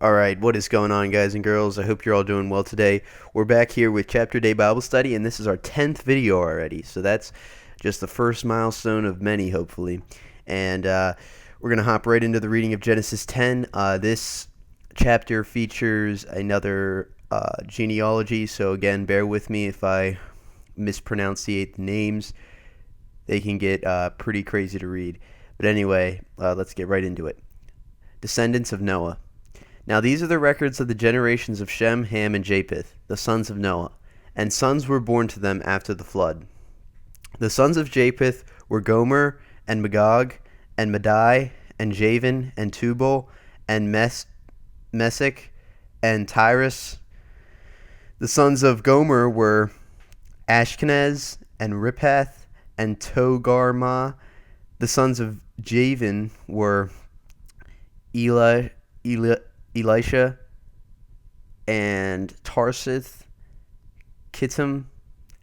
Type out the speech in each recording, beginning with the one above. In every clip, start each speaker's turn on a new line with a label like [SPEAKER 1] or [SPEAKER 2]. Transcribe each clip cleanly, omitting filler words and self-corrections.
[SPEAKER 1] All right, what is going on, guys and girls? I hope you're all doing well today. We're back here with Chapter Day Bible Study, and this is our 10th video already. So that's just the first milestone of many, hopefully. And we're going to hop right into the reading of Genesis 10. This chapter features another genealogy, so again, bear with me if I mispronunciate the names. They can get pretty crazy to read. But anyway, let's get right into it. Descendants of Noah. Now these are the records of the generations of Shem, Ham, and Japheth, the sons of Noah, and sons were born to them after the flood. The sons of Japheth were Gomer, and Magog, and Madai, and Javan, and Tubal, and Meshech, and Tyrus. The sons of Gomer were Ashkenaz, and Riphath, and Togarmah. The sons of Javan were Elisha, and Tarsith, Kittim,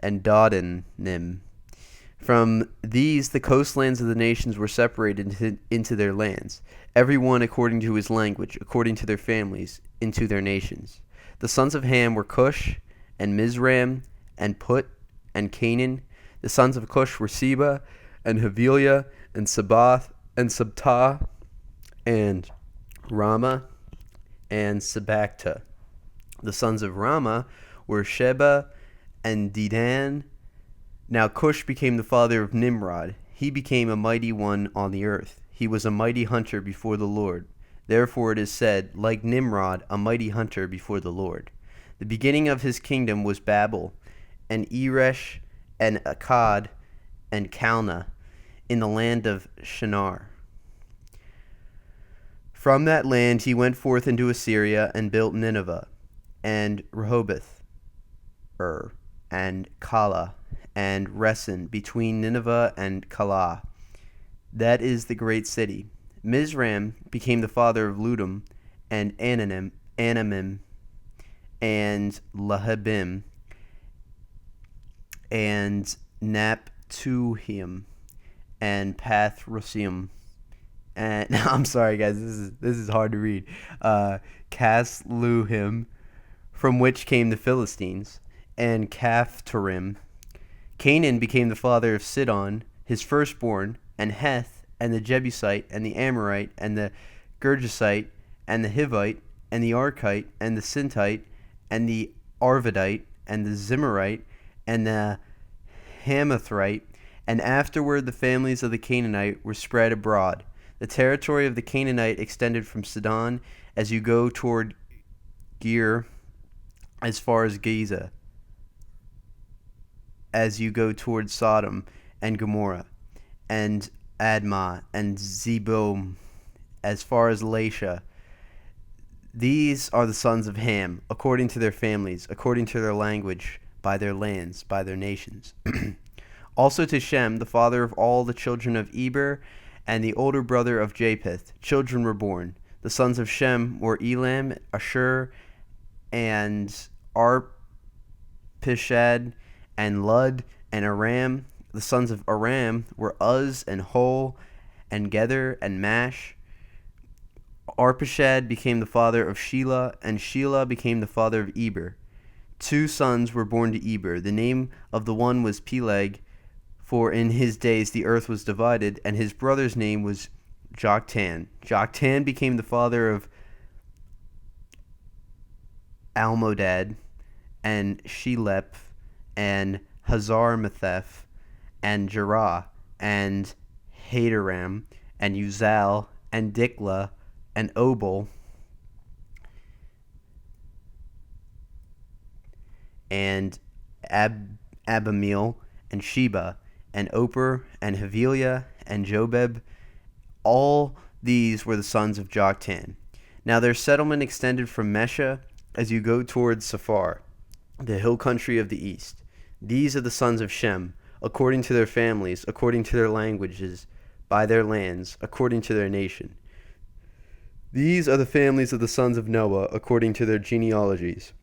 [SPEAKER 1] and Dodanim. From these the coastlands of the nations were separated into their lands, every one according to his language, according to their families, into their nations. The sons of Ham were Cush, and Mizraim, and Put, and Canaan. The sons of Cush were Seba, and Havilah, and Sabath, and Sabtah, and Ramah, and Sabachta. The sons of Ramah were Sheba and Dedan. Now Cush became the father of Nimrod. He became a mighty one on the earth. He was a mighty hunter before the Lord. Therefore it is said, like Nimrod, a mighty hunter before the Lord. The beginning of his kingdom was Babel, and Eresh, and Akkad, and Calneh, in the land of Shinar. From that land he went forth into Assyria, and built Nineveh, and Rehoboth, and Calah, and Resen, between Nineveh and Calah. That is the great city. Mizraim became the father of Ludum, and Anamim, and Lahabim, and Naptuhim, and Pathrusim. And I'm sorry, guys. This is hard to read. Casluhim, from which came the Philistines, and Caphtorim. Canaan became the father of Sidon, his firstborn, and Heth, and the Jebusite, and the Amorite, and the Girgasite, and the Hivite, and the Archite, and the Sintite, and the Arvadite, and the Zimmerite, and the Hamathrite. And afterward the families of the Canaanite were spread abroad. The territory of the Canaanite extended from Sidon as you go toward Gerar, as far as Gaza, as you go toward Sodom and Gomorrah, and Admah, and Zeboim, as far as Lasha. These are the sons of Ham, according to their families, according to their language, by their lands, by their nations. Also to Shem, the father of all the children of Eber, and the older brother of Japheth, children were born. The sons of Shem were Elam, Ashur, and Arpishad, and Lud, and Aram. The sons of Aram were Uz, and Hol, and Gether, and Mash. Arpishad became the father of Shelah, and Shelah became the father of Eber. 2 sons were born to Eber. The name of the one was Peleg, for in his days the earth was divided, and his brother's name was Joktan. Joktan became the father of Almodad, and Shelep, and Hazarmetheth, and Jerah, and Hadoram, and Uzal, and Diklah, and Obal, and Abamil, and Sheba, and Oper, and Havilah, and Jobeb. All these were the sons of Joktan. Now their settlement extended from Mesha as you go towards Saphar, the hill country of the east. These are the sons of Shem, according to their families, according to their languages, by their lands, according to their nation. These are the families of the sons of Noah, according to their genealogies,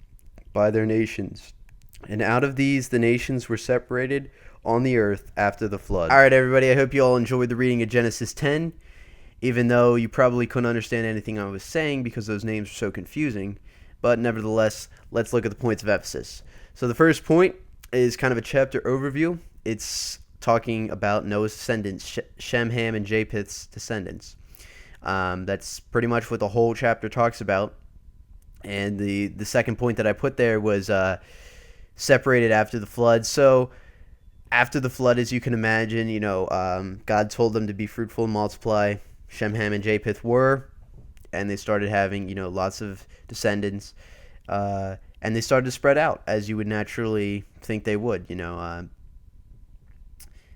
[SPEAKER 1] by their nations. And out of these the nations were separated on the earth after the flood. All right, everybody, I hope you all enjoyed the reading of Genesis 10. even though you probably couldn't understand anything I was saying because those names are so confusing. But nevertheless, let's look at the points of emphasis. So the first point is kind of a chapter overview. It's talking about Noah's descendants, Shem, Ham, and Japheth's descendants. That's pretty much what the whole chapter talks about. And the second point that I put there was separated after the flood. So after the flood, as you can imagine, God told them to be fruitful and multiply. Shem, Ham, and Japheth were, and they started having, lots of descendants, and they started to spread out as you would naturally think they would.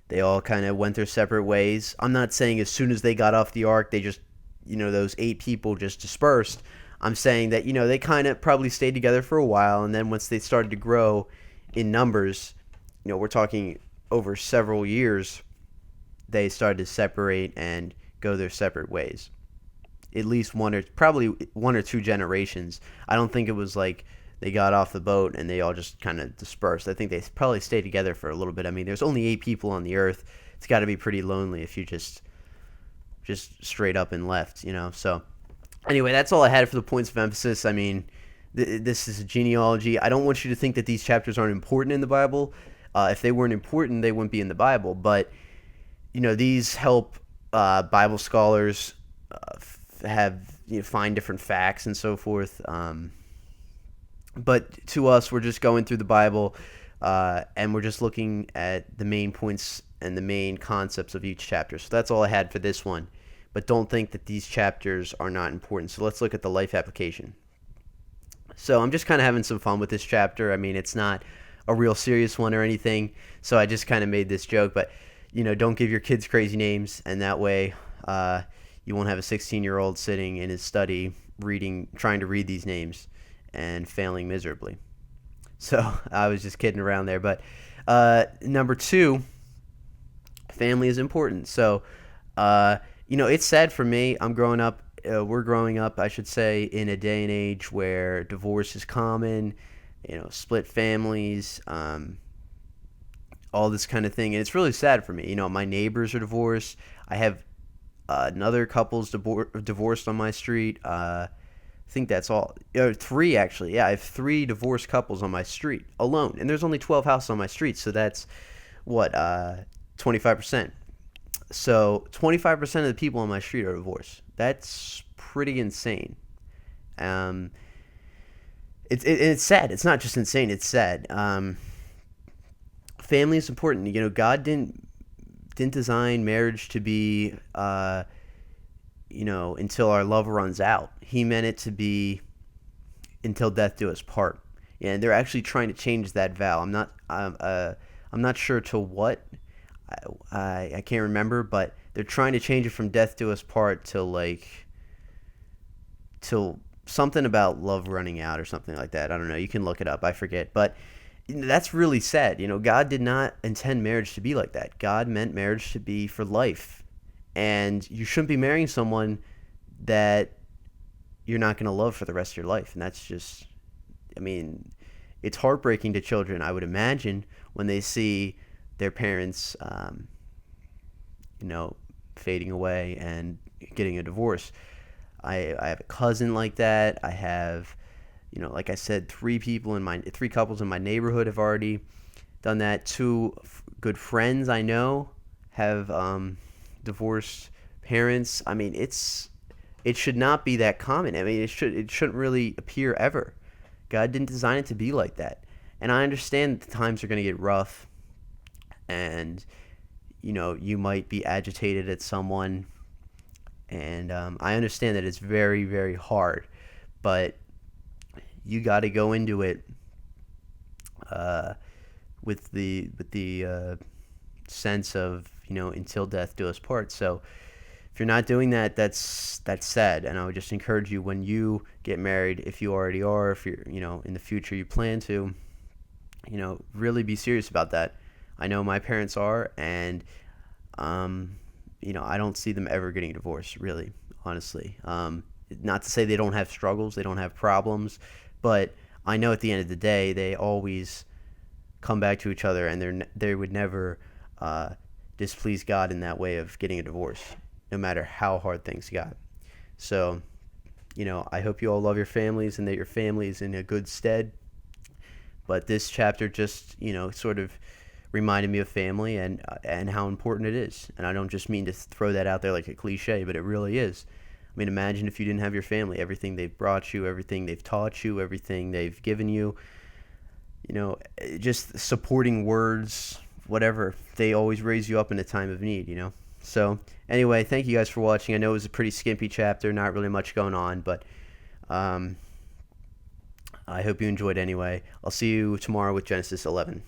[SPEAKER 1] They all kind of went their separate ways. I'm not saying as soon as they got off the ark, they just, those 8 people just dispersed. I'm saying that, they kind of probably stayed together for a while, and then once they started to grow in numbers, we're talking over several years, they started to separate and go their separate ways. At least probably one or two generations. I don't think it was like they got off the boat and they all just kind of dispersed. I think they probably stayed together for a little bit. I mean, there's only 8 people on the earth. It's got to be pretty lonely if you just straight up and left, So anyway, that's all I had for the points of emphasis. I mean, this is a genealogy. I don't want you to think that these chapters aren't important in the Bible. If they weren't important, they wouldn't be in the Bible. But, these help Bible scholars find different facts and so forth. But to us, we're just going through the Bible, and we're just looking at the main points and the main concepts of each chapter. So that's all I had for this one. But don't think that these chapters are not important. So let's look at the life application. So I'm just kind of having some fun with this chapter. I mean, it's not a real serious one or anything. So I just kind of made this joke. But, don't give your kids crazy names, and that way you won't have a 16-year-old sitting in his study trying to read these names and failing miserably. So I was just kidding around there. But number 2, family is important. So, it's sad for me. We're growing up, I should say, in a day and age where divorce is common, split families, all this kind of thing. And it's really sad for me. My neighbors are divorced. I have another couple's divorced on my street. I think that's all. 3, actually. Yeah, I have 3 divorced couples on my street alone. And there's only 12 houses on my street. So that's, 25%. So 25% of the people on my street are divorced. That's pretty insane. It's sad. It's not just insane. It's sad. Family is important. God didn't design marriage to be, until our love runs out. He meant it to be until death do us part. And they're actually trying to change that vow. I'm not sure to what. I can't remember, but they're trying to change it from death do us part till something about love running out or something like that. I don't know. You can look it up. I forget. But that's really sad. God did not intend marriage to be like that. God meant marriage to be for life. And you shouldn't be marrying someone that you're not going to love for the rest of your life. And that's just, it's heartbreaking to children, I would imagine, when they see their parents, fading away and getting a divorce. I have a cousin like that. I have, like I said, 3 couples in my neighborhood have already done that. 2 good friends I know have divorced parents. It should not be that common. It shouldn't really appear ever. God didn't design it to be like that. And I understand that the times are going to get rough. And, you might be agitated at someone. And I understand that it's very, very hard. But you got to go into it with the sense of, until death do us part. So if you're not doing that, that's sad. And I would just encourage you, when you get married, if you already are, if you're, in the future you plan to, really be serious about that. I know my parents are, and, I don't see them ever getting divorced, really, honestly. Not to say they don't have struggles, they don't have problems, but I know at the end of the day, they always come back to each other, and they would never displease God in that way of getting a divorce. no matter how hard things got. So, I hope you all love your families and that your family is in a good stead. But this chapter just, sort of reminded me of family and how important it is. And I don't just mean to throw that out there like a cliche, but it really is. I mean, imagine if you didn't have your family, everything they've brought you, everything they've taught you, everything they've given you, just supporting words, whatever. They always raise you up in a time of need. So anyway, thank you guys for watching. I know it was a pretty skimpy chapter, not really much going on, but I hope you enjoyed anyway. I'll see you tomorrow with Genesis 11.